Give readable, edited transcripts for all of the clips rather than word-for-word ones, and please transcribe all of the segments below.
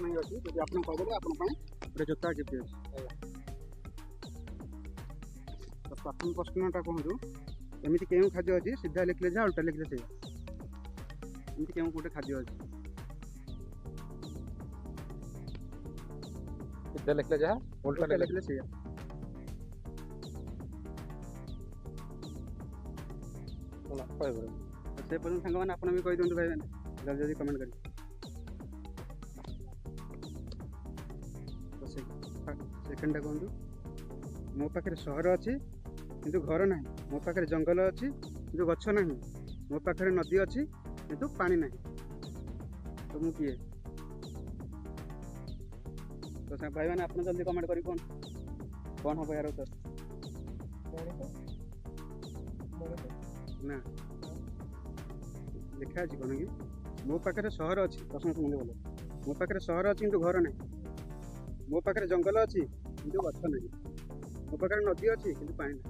प्रश्न ही अच्छी जब आप कहदेले आप गोटे जोता गिफ्ट अच्छी। तो प्रथम प्रश्नटा कहूँ एमती क्यों खाद्य अच्छी सीधा लिखले जहाँ उल्टा लिखले से एमती क्यों गोटे खाद्य अच्छी सीधा लिखले जहाँ उल्टा लिखले से से पर्यटन सांग मैंने आप भी कही दिखाँ भाई मैंने जल्दी कमेंट कर सेकेंडा कहूँ मो पाखे सहर अच्छी किंतु घर ना मो पाखे जंगल अच्छी किंतु गछ ना मो पाखे नदी अच्छी किंतु पानी ना तो मु किए तो भाई मैंने आप जल्दी कमेंट करी कौन हम यार उत्तर ना लिखा अच्छी कौन कि मो पाखे सहर अच्छी प्रश्न शुणिले बोल मो पाखे सहर अच्छी किंतु घर ना मो पाखे जंगल अच्छी किंतु गछ ना मो पाखे नदी अच्छी किंतु पानी ना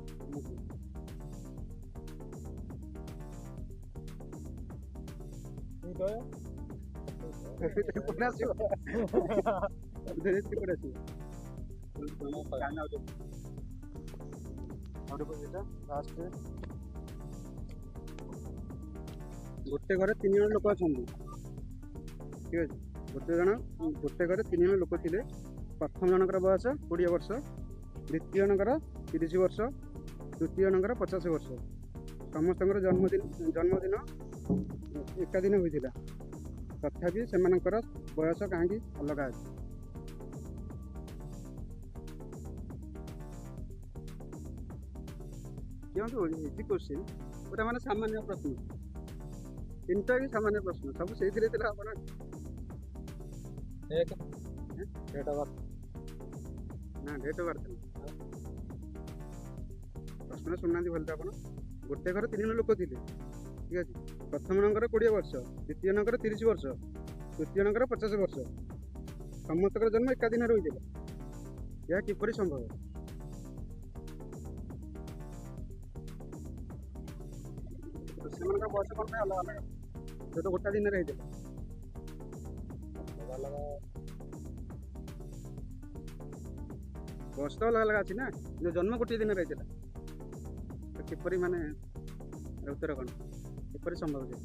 गोटे घर 3 जन लोक अच्छा ठीक है गोटे घर 3 जन लोक थे प्रथम जनकर बयस 20 वर्ष द्वितीय जनकर 30 वर्ष तृतीय जनकर 50 वर्ष समस्त जन्मदिन एका दिन होता तथापि से बयस कहीं अलग अच्छे क्यों इजी क्वेश्चन गोटा मैंने सामान्य प्रश्न 3टा भी सामान्य प्रश्न सब से ना डेट ऑफ बर्थ प्रश्न शुणुना भल आप गोटे घर 3 जन लोक थे ठीक है प्रथम जनकर 20 वर्ष द्वितीय जनकर 30 वर्ष तृतीय जनकर 50 वर्ष समस्त जन्म एका दिन होता यह किपरि संभव से बयस कौन अलग अलग तो गोटा दिन होता बयस तो अलग अलग अच्छी ना जो जन्म गोटे दिन होता तो किपरि माने उत्तर कौन किपरि संभव है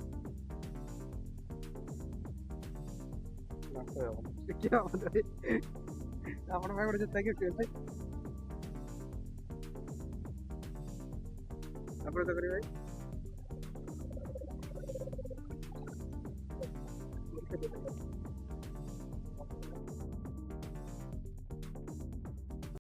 ଆପଣ ପାଇଁ ଗୋଟେ ଜୋତା ଗିଫ୍ଟ ଅଛି ଆପଣ ତ କରିବେ ଭାଇ